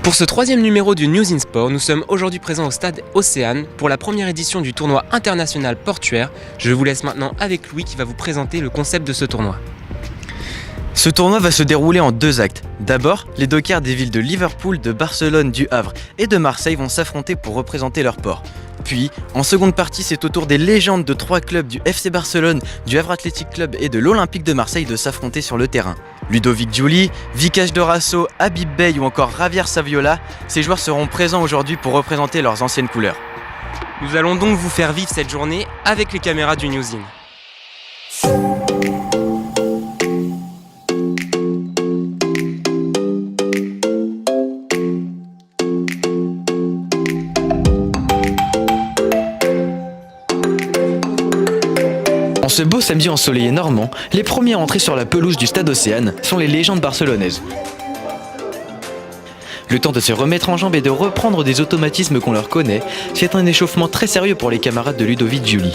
Pour ce troisième numéro du News in Sport, nous sommes aujourd'hui présents au stade Océane pour la première édition du tournoi international portuaire. Je vous laisse maintenant avec Louis qui va vous présenter le concept de ce tournoi. Ce tournoi va se dérouler en 2 actes. D'abord, les dockers des villes de Liverpool, de Barcelone, du Havre et de Marseille vont s'affronter pour représenter leur port. Puis, en seconde partie, c'est au tour des légendes de 3 clubs du FC Barcelone, du Havre Athletic Club et de l'Olympique de Marseille de s'affronter sur le terrain. Ludovic Giuli, Vikas Dorasso, Habib Beye ou encore Javier Saviola, ces joueurs seront présents aujourd'hui pour représenter leurs anciennes couleurs. Nous allons donc vous faire vivre cette journée avec les caméras du News In. En ce beau samedi ensoleillé normand, les premiers à entrer sur la pelouse du stade Océane sont les légendes barcelonaises. Le temps de se remettre en jambes et de reprendre des automatismes qu'on leur connaît, c'est un échauffement très sérieux pour les camarades de Ludovic Giuli.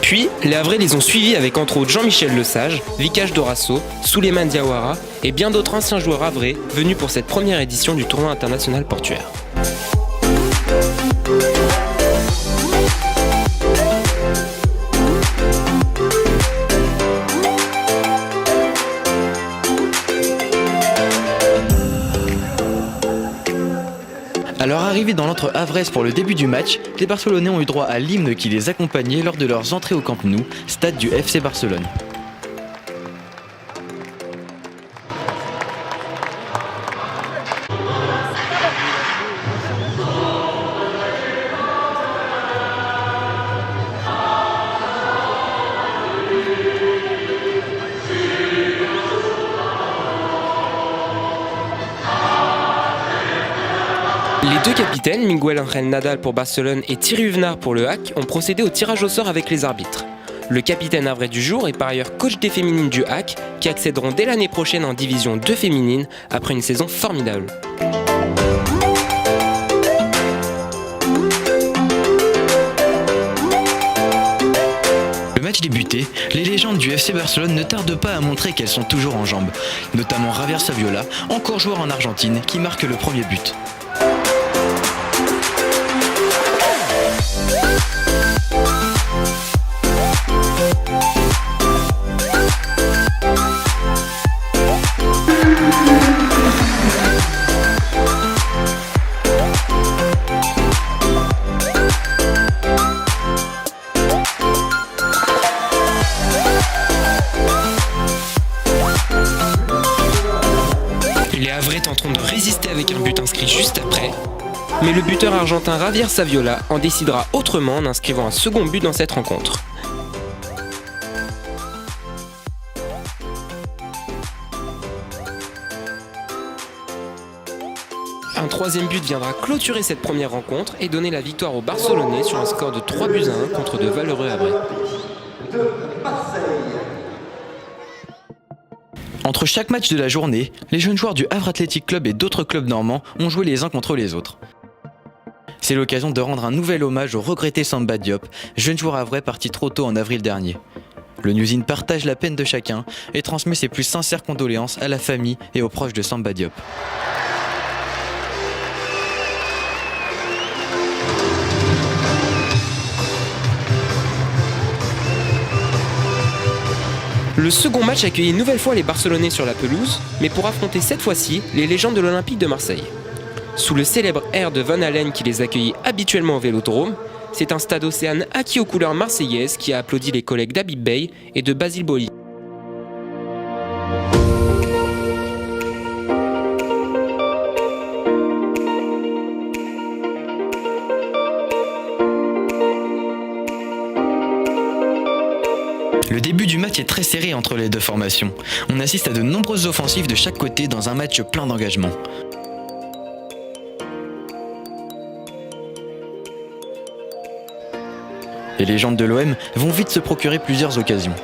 Puis, les Havrais les ont suivis avec entre autres Jean-Michel Lesage, Vikas Dorasso, Souleymane Diawara et bien d'autres anciens joueurs havrais venus pour cette première édition du tournoi international portuaire. À leur arrivée dans l'antre havraise pour le début du match, les Barcelonais ont eu droit à l'hymne qui les accompagnait lors de leurs entrées au Camp Nou, stade du FC Barcelone. Les deux capitaines, Miguel Ángel Nadal pour Barcelone et Thierry Huvenard pour le HAC, ont procédé au tirage au sort avec les arbitres. Le capitaine havrais du jour est par ailleurs coach des féminines du HAC qui accéderont dès l'année prochaine en division 2 féminine après une saison formidable. Le match débuté, les légendes du FC Barcelone ne tardent pas à montrer qu'elles sont toujours en jambes, notamment Javier Saviola, encore joueur en Argentine, qui marque le premier but. Les Havrais tenteront de résister avec un but inscrit juste après, mais le buteur argentin Javier Saviola en décidera autrement en inscrivant un second but dans cette rencontre. Un troisième but viendra clôturer cette première rencontre et donner la victoire aux Barcelonais sur un score de 3-1 contre de valeureux Havrais. Entre chaque match de la journée, les jeunes joueurs du Havre Athletic Club et d'autres clubs normands ont joué les uns contre les autres. C'est l'occasion de rendre un nouvel hommage au regretté Samba Diop, jeune joueur havrais parti trop tôt en avril dernier. Le News In partage la peine de chacun et transmet ses plus sincères condoléances à la famille et aux proches de Samba Diop. Le second match accueillait une nouvelle fois les Barcelonais sur la pelouse, mais pour affronter cette fois-ci les légendes de l'Olympique de Marseille. Sous le célèbre air de Van Halen qui les accueillait habituellement au Vélodrome, c'est un stade Océane acquis aux couleurs marseillaises qui a applaudi les collègues d'Habib Beye et de Basile Boli. Le début du match est très serré entre les deux formations. On assiste à de nombreuses offensives de chaque côté dans un match plein d'engagement. Les légendes de l'OM vont vite se procurer plusieurs occasions.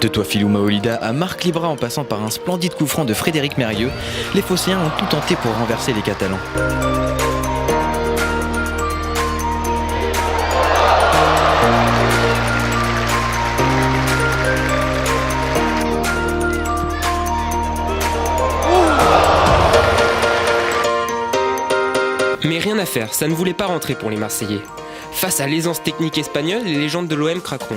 De Toafilou Maolida à Marc Libra en passant par un splendide coup franc de Frédéric Mérieux, les Phocéens ont tout tenté pour renverser les Catalans. ça ne voulait pas rentrer pour les Marseillais. Face à l'aisance technique espagnole, les légendes de l'OM craqueront.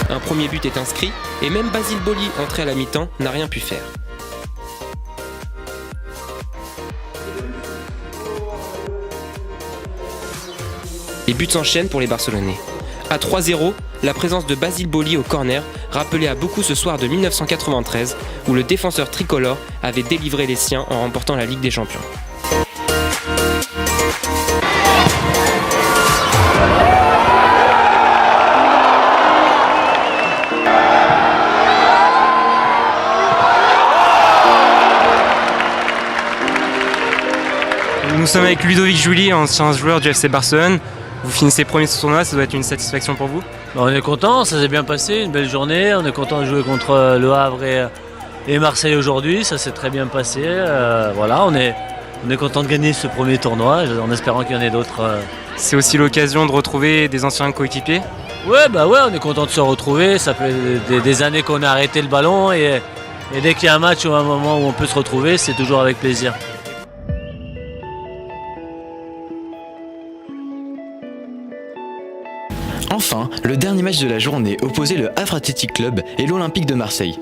Un premier but est inscrit et même Basile Boli, entré à la mi-temps, n'a rien pu faire. Les buts s'enchaînent pour les Barcelonais. À 3-0, la présence de Basile Boli au corner rappelait à beaucoup ce soir de 1993 où le défenseur tricolore avait délivré les siens en remportant la Ligue des Champions. Nous sommes avec Ludovic Jouli, ancien joueur du FC Barcelone. Vous finissez premier de ce tournoi, ça doit être une satisfaction pour vous? On est content, ça s'est bien passé, une belle journée. On est content de jouer contre Le Havre et Marseille aujourd'hui, ça s'est très bien passé. Voilà, on est content de gagner ce premier tournoi en espérant qu'il y en ait d'autres. C'est aussi l'occasion de retrouver des anciens coéquipiers? Ouais, on est content de se retrouver. Ça fait des années qu'on a arrêté le ballon et dès qu'il y a un match ou un moment où on peut se retrouver, c'est toujours avec plaisir. Enfin, le dernier match de la journée opposait le Havre Athletic Club et l'Olympique de Marseille.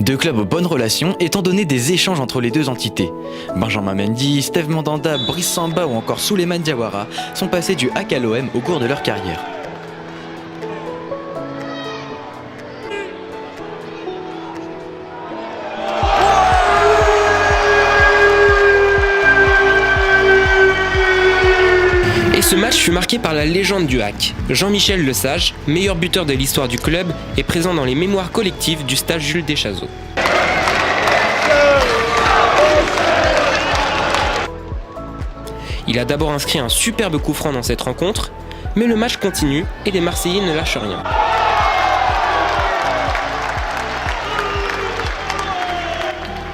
Deux clubs aux bonnes relations étant donné des échanges entre les deux entités. Benjamin Mendy, Steve Mandanda, Brice Samba ou encore Souleymane Diawara sont passés du HAC à l'OM au cours de leur carrière. Ce match fut marqué par la légende du HAC. Jean-Michel Lesage, meilleur buteur de l'histoire du club, est présent dans les mémoires collectives du stade Jules Deschazeaux. Il a d'abord inscrit un superbe coup franc dans cette rencontre, mais le match continue et les Marseillais ne lâchent rien.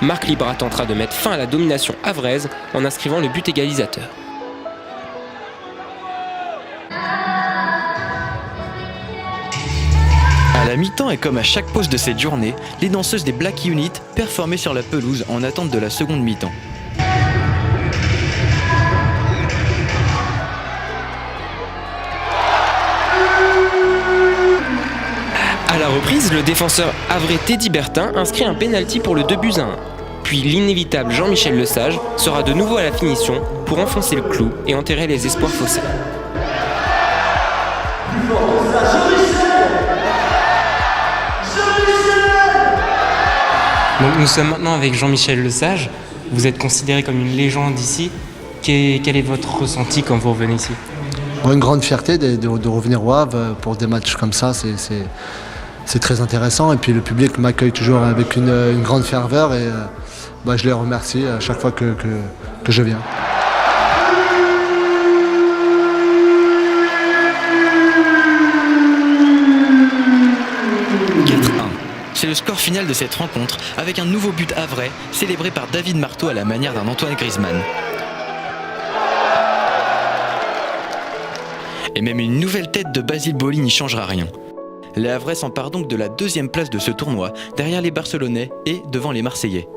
Marc Libra tentera de mettre fin à la domination havraise en inscrivant le but égalisateur. À la mi-temps et comme à chaque pause de cette journée, les danseuses des Black Unit performaient sur la pelouse en attente de la seconde mi-temps. À la reprise, le défenseur havrais Teddy Bertin inscrit un pénalty pour le 2-1. Puis l'inévitable Jean-Michel Lesage sera de nouveau à la finition pour enfoncer le clou et enterrer les espoirs faussés. Donc nous sommes maintenant avec Jean-Michel Lesage. Vous êtes considéré comme une légende ici. Quel est votre ressenti quand vous revenez ici? Une grande fierté de revenir au Havre pour des matchs comme ça, c'est très intéressant. Et puis le public m'accueille toujours avec une grande ferveur et je les remercie à chaque fois que je viens. C'est le score final de cette rencontre, avec un nouveau but havrais, célébré par David Marteau à la manière d'un Antoine Griezmann. Et même une nouvelle tête de Basile Boli n'y changera rien. Les Havrais s'emparent donc de la deuxième place de ce tournoi, derrière les Barcelonais et devant les Marseillais.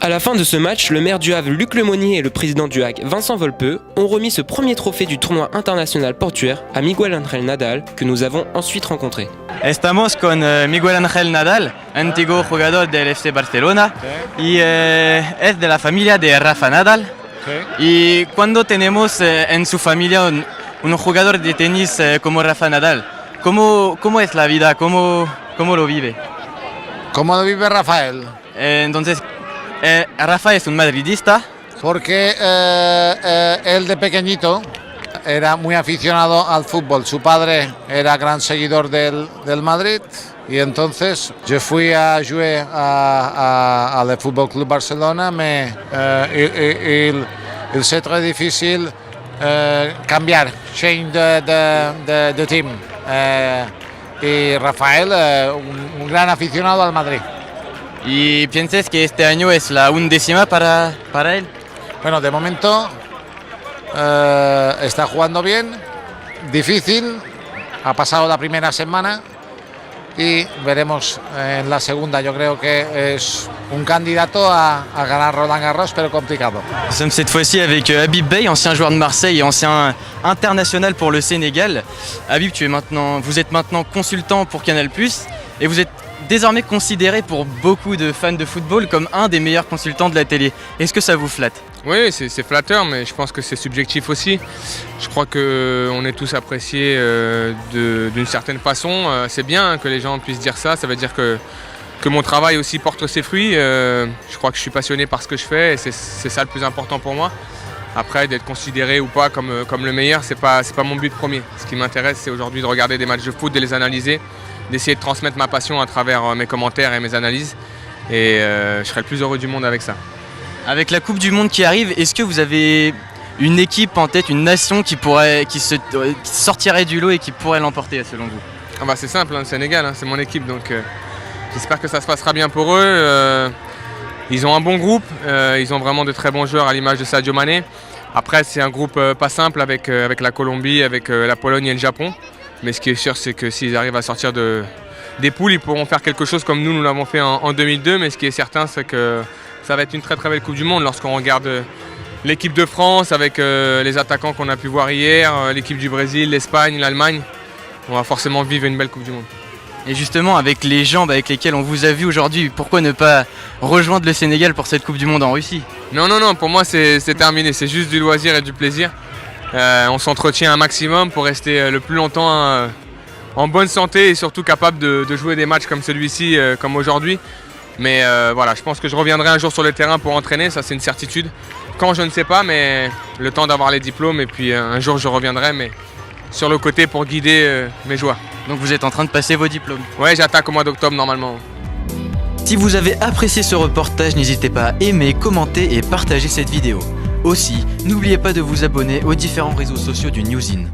À la fin de ce match, le maire du Havre Luc Lemonnier et le président du HAC Vincent Volpeux ont remis ce premier trophée du tournoi international portuaire à Miguel Ángel Nadal que nous avons ensuite rencontré. Estamos con Miguel Ángel Nadal, antiguo jugador del FC Barcelona y es de la familia de Rafa Nadal. Y cuando tenemos en su familia un jugador de tenis como Rafa Nadal, ¿cómo es la vida? ¿Cómo lo vive? ¿Cómo lo vive Rafael? Entonces, Rafa es un madridista. Porque él de pequeñito era muy aficionado al fútbol. Su padre era gran seguidor del Madrid y entonces yo fui a jugar al Fútbol Club Barcelona, il c'est très difficile cambiar, change de team. Y Rafael, un gran aficionado al Madrid. ¿Y piensas que este año es la 11ª para él? Bueno, de momento está jugando bien, difícil, ha pasado la primera semana y veremos en la segunda. Yo creo que es un candidato a ganar Roland Garros, pero complicado. Nous sommes cette fois-ci avec Habib Beye, ancien joueur de Marseille et ancien international pour le Sénégal. Habib, vous êtes maintenant consultant pour Canal+, et vous êtes désormais considéré pour beaucoup de fans de football comme un des meilleurs consultants de la télé. Est-ce que ça vous flatte? Oui, c'est flatteur, mais je pense que c'est subjectif aussi. Je crois qu'on est tous appréciés d'une certaine façon. C'est bien que les gens puissent dire ça. Ça veut dire que mon travail aussi porte ses fruits. Je crois que je suis passionné par ce que je fais et c'est ça le plus important pour moi. Après, d'être considéré ou pas comme le meilleur, c'est pas mon but premier. Ce qui m'intéresse, c'est aujourd'hui de regarder des matchs de foot, de les analyser, d'essayer de transmettre ma passion à travers mes commentaires et mes analyses. Et je serai le plus heureux du monde avec ça. Avec la Coupe du Monde qui arrive, est-ce que vous avez une équipe en tête, une nation qui sortirait du lot et qui pourrait l'emporter selon vous? Ah bah c'est simple, hein, le Sénégal, hein, c'est mon équipe, donc j'espère que ça se passera bien pour eux. Ils ont un bon groupe, ils ont vraiment de très bons joueurs à l'image de Sadio Mané. Après c'est un groupe pas simple avec la Colombie, avec la Pologne et le Japon. Mais ce qui est sûr, c'est que s'ils arrivent à sortir des poules, ils pourront faire quelque chose comme nous l'avons fait en 2002. Mais ce qui est certain, c'est que ça va être une très très belle Coupe du Monde lorsqu'on regarde l'équipe de France avec les attaquants qu'on a pu voir hier, l'équipe du Brésil, l'Espagne, l'Allemagne. On va forcément vivre une belle Coupe du Monde. Et justement, avec les jambes avec lesquelles on vous a vu aujourd'hui, pourquoi ne pas rejoindre le Sénégal pour cette Coupe du Monde en Russie? Non, pour moi c'est terminé, c'est juste du loisir et du plaisir. On s'entretient un maximum pour rester le plus longtemps en bonne santé et surtout capable de jouer des matchs comme celui-ci, comme aujourd'hui. Mais voilà, je pense que je reviendrai un jour sur le terrain pour entraîner, ça c'est une certitude. Quand, je ne sais pas, mais le temps d'avoir les diplômes et puis un jour je reviendrai, mais sur le côté pour guider mes joueurs. Donc vous êtes en train de passer vos diplômes? Ouais, j'attaque au mois d'octobre normalement. Si vous avez apprécié ce reportage, n'hésitez pas à aimer, commenter et partager cette vidéo. Aussi, n'oubliez pas de vous abonner aux différents réseaux sociaux du Newsin.